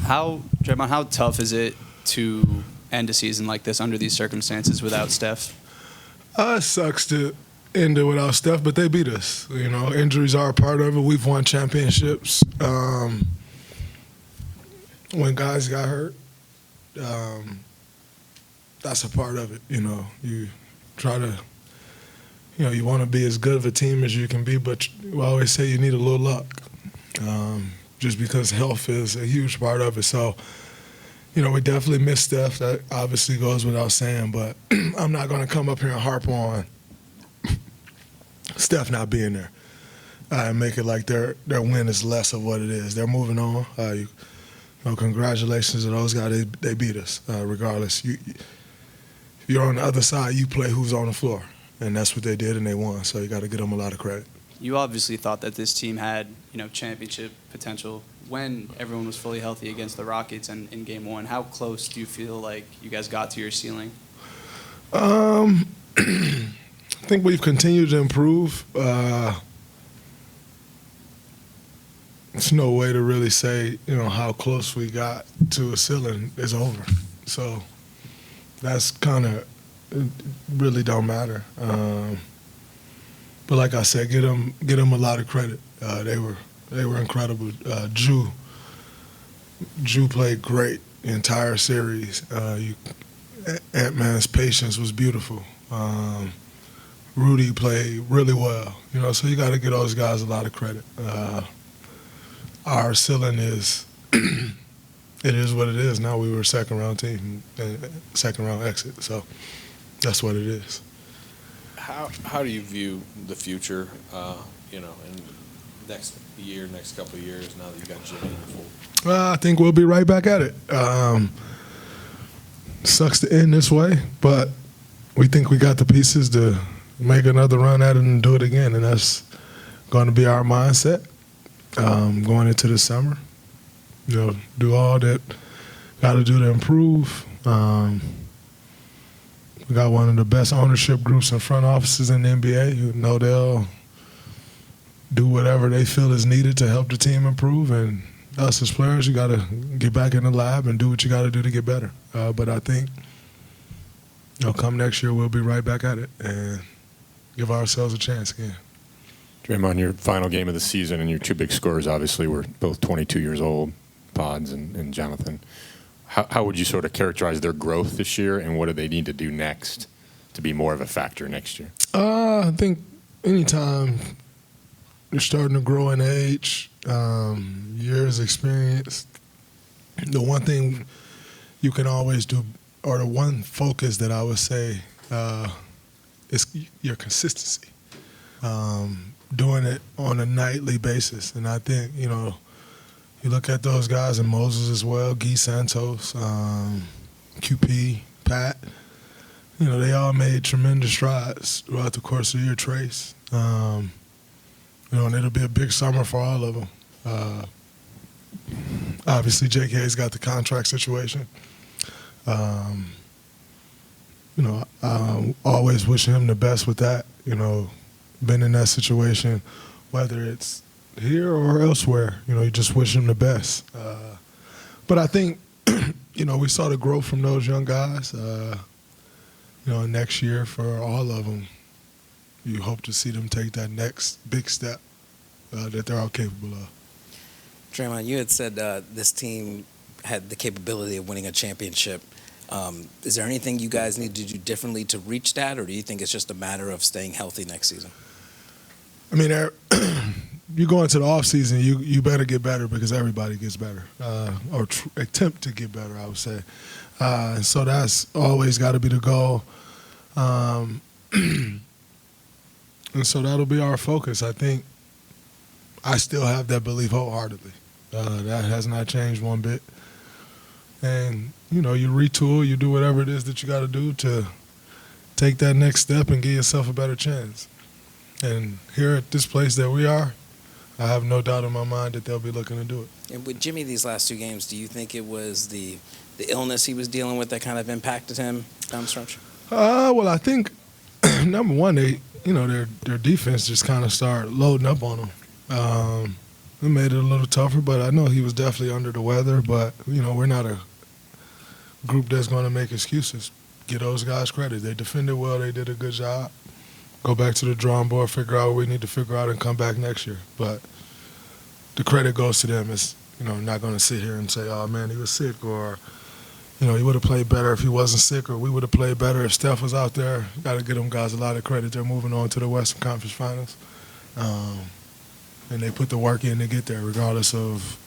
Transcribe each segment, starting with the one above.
Draymond, how tough is it to end a season like this under these circumstances without Steph? It sucks to end it without Steph, but they beat us. You know, injuries are a part of it. We've won championships. When guys got hurt, that's a part of it. You know, you try to, you want to be as good of a team as you can be, but we always say you need a little luck, just because health is a huge part of it. So, we definitely miss Steph. That obviously goes without saying, but I'm not going to come up here and harp on Steph not being there and make it like their win is less of what it is. They're moving on. Congratulations to those guys. They beat us. Regardless, you're on the other side. You play who's on the floor, and that's what they did, and they won. So you got to give them a lot of credit. You obviously thought that this team had, championship potential when everyone was fully healthy against the Rockets and in Game 1. How close do you feel like you guys got to your ceiling? I think we've continued to improve. There's no way to really say, how close we got to a ceiling is over. So that's kind of, it really don't matter. But like I said, get them a lot of credit. They were incredible. Drew played great the entire series. Ant-Man's patience was beautiful. Rudy played really well. So you got to give those guys a lot of credit. Our ceiling is, it is what it is. Now we were a second-round team, second-round exit. So that's what it is. How do you view the future, in next couple of years now that you got Jimmy in the fold? I think we'll be right back at it. Sucks to end this way, but we think we got the pieces to make another run at it and do it again, and that's going to be our mindset going into the summer. Do all that got to do to improve. We got one of the best ownership groups and front offices in the NBA who know they'll do whatever they feel is needed to help the team improve. And us as players, you got to get back in the lab and do what you got to do to get better. But I think, come next year, we'll be right back at it and give ourselves a chance again. Draymond, your final game of the season and your two big scorers obviously were both 22 years old, Pods and Jonathan. How would you sort of characterize their growth this year, and what do they need to do next to be more of a factor next year? I think anytime you're starting to grow in age, years experience, the one thing you can always do, or the one focus that I would say is your consistency. Doing it on a nightly basis. And I think, you look at those guys, and Moses as well, Guy Santos, QP, Pat, they all made tremendous strides throughout the course of the year. Trace, and it'll be a big summer for all of them. Obviously, JK's got the contract situation. I always wish him the best with that, been in that situation, whether it's here or elsewhere, you just wish him the best. But I think, we saw the growth from those young guys. Next year for all of them, you hope to see them take that next big step that they're all capable of. Draymond, you had said this team had the capability of winning a championship. Is there anything you guys need to do differently to reach that, or do you think it's just a matter of staying healthy next season? I mean, you go into the offseason, you better get better because everybody gets better, or attempt to get better, I would say. And so that's always got to be the goal. And so that'll be our focus. I think I still have that belief wholeheartedly. That has not changed one bit. And, you retool, you do whatever it is that you got to do to take that next step and give yourself a better chance. And here at this place that we are, I have no doubt in my mind that they'll be looking to do it. And with Jimmy these last two games, do you think it was the illness he was dealing with that kind of impacted him down the stretch? Well, I think, number one, their defense just kind of started loading up on him. it made it a little tougher, but I know he was definitely under the weather. But, we're not a group that's going to make excuses. Give those guys credit. They defended well. They did a good job. Go back to the drawing board, figure out what we need to figure out, and come back next year. But the credit goes to them. It's, not going to sit here and say, oh, man, he was sick, or, he would have played better if he wasn't sick, or we would have played better if Steph was out there. Got to give them guys a lot of credit. They're moving on to the Western Conference Finals. And they put the work in to get there, regardless of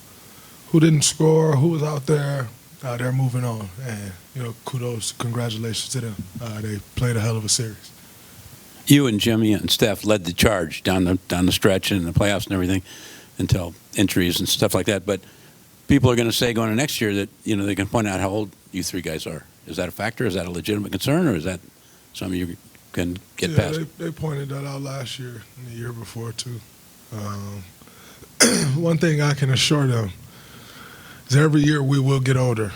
who didn't score, who was out there. They're moving on. And, kudos, congratulations to them. They played a hell of a series. You and Jimmy and Steph led the charge down the stretch and the playoffs and everything until injuries and stuff like that. But people are going to say going to next year that, they can point out how old you three guys are. Is that a factor? Is that a legitimate concern, or is that something you can get past? They pointed that out last year and the year before, too. One thing I can assure them is every year we will get older.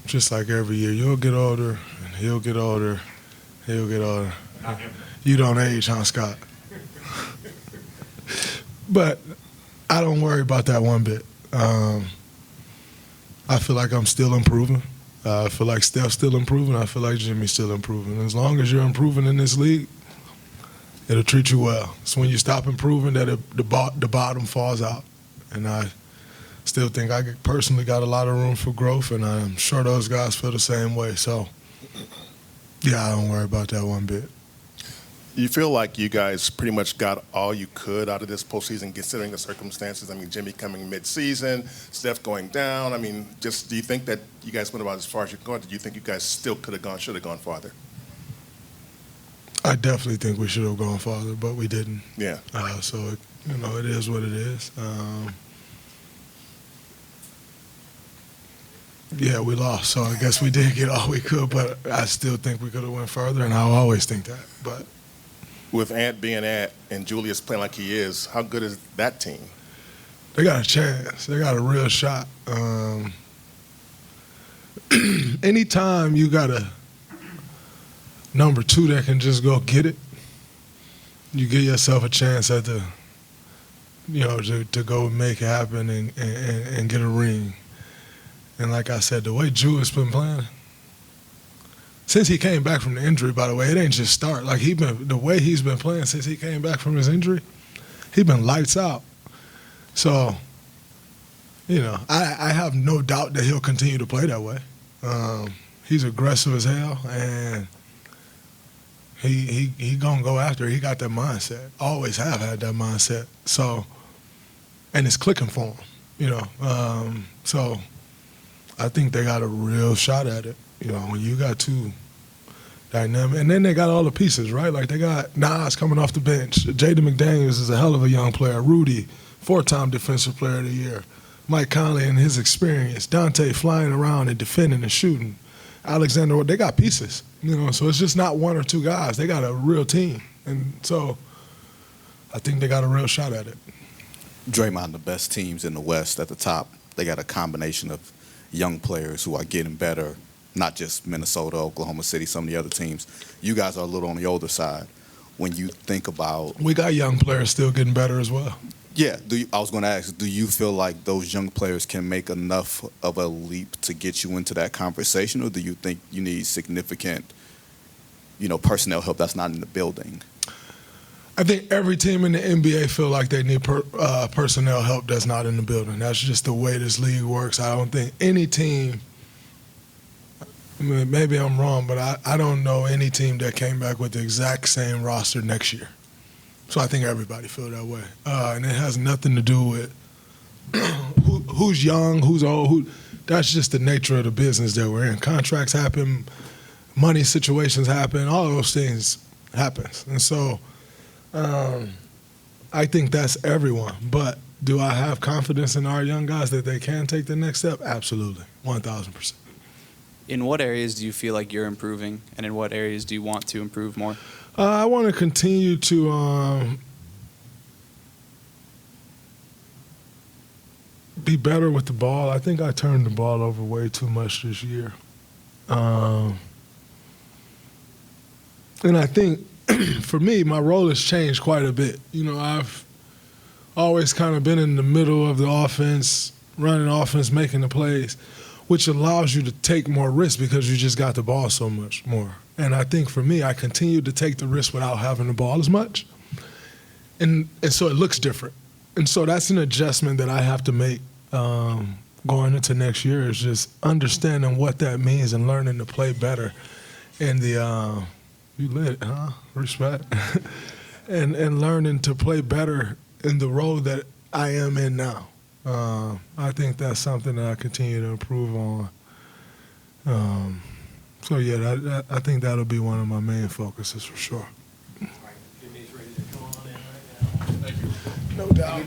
Just like every year. You'll get older, and he'll get older, he'll get older. You don't age, huh, Scott? But I don't worry about that one bit. I feel like I'm still improving. I feel like Steph's still improving. I feel like Jimmy's still improving. As long as you're improving in this league, it'll treat you well. It's when you stop improving that the bottom falls out. And I still think I personally got a lot of room for growth, and I'm sure those guys feel the same way. So, yeah, I don't worry about that one bit. You feel like you guys pretty much got all you could out of this postseason, considering the circumstances? I mean, Jimmy coming mid-season, Steph going down. I mean, just do you think that you guys went about as far as you could? Did you think you guys still could have gone, should have gone farther? I definitely think we should have gone farther, but we didn't. Yeah. So, it is what it is. Yeah, we lost, so I guess we did get all we could, but I still think we could have went further, and I always think that. But With Ant being Ant and Julius playing like he is, how good is that team? they got a chance. They got a real shot. Anytime you got a number two that can just go get it, you give yourself a chance at the, to go make it happen and get a ring. And like I said, the way Julius been playing, since he came back from the injury, by the way, it ain't just start. Like the way he's been playing since he came back from his injury, he been lights out. So, I have no doubt that he'll continue to play that way. He's aggressive as hell, and he gonna go after it. He got that mindset. Always have had that mindset. So, and it's clicking for him. So I think they got a real shot at it. When you got two dynamic, and then they got all the pieces, right? Like they got Nas coming off the bench. Jaden McDaniels is a hell of a young player. Rudy, 4-time Defensive Player of the Year. Mike Conley and his experience. Dante flying around and defending and shooting. Alexander, they got pieces. So it's just not one or two guys. They got a real team. And so I think they got a real shot at it. Draymond, the best teams in the West at the top, they got a combination of young players who are getting better, not just Minnesota, Oklahoma City, some of the other teams. You guys are a little on the older side. When you think about... We got young players still getting better as well. Yeah. I was going to ask, do you feel like those young players can make enough of a leap to get you into that conversation, or do you think you need significant, personnel help that's not in the building? I think every team in the NBA feel like they need personnel help that's not in the building. That's just the way this league works. I don't think any team, maybe I'm wrong, but I don't know any team that came back with the exact same roster next year. So I think everybody feel that way. And it has nothing to do with who's young, who's old. That's just the nature of the business that we're in. Contracts happen, money situations happen, all those things happens. And so I think that's everyone. But do I have confidence in our young guys that they can take the next step? Absolutely, 1,000%. In what areas do you feel like you're improving, and in what areas do you want to improve more? I want to continue to be better with the ball. I think I turned the ball over way too much this year. And I think, for me, my role has changed quite a bit. I've always kind of been in the middle of the offense, running offense, making the plays, which allows you to take more risks because you just got the ball so much more. And I think for me, I continued to take the risk without having the ball as much. And so it looks different. And so that's an adjustment that I have to make going into next year, is just understanding what that means and learning to play better. And you lit, huh? Respect. and learning to play better in the role that I am in now. I think that's something that I continue to improve on. So yeah, I think that'll be one of my main focuses for sure. Jimmy's ready to come on in right now. No doubt.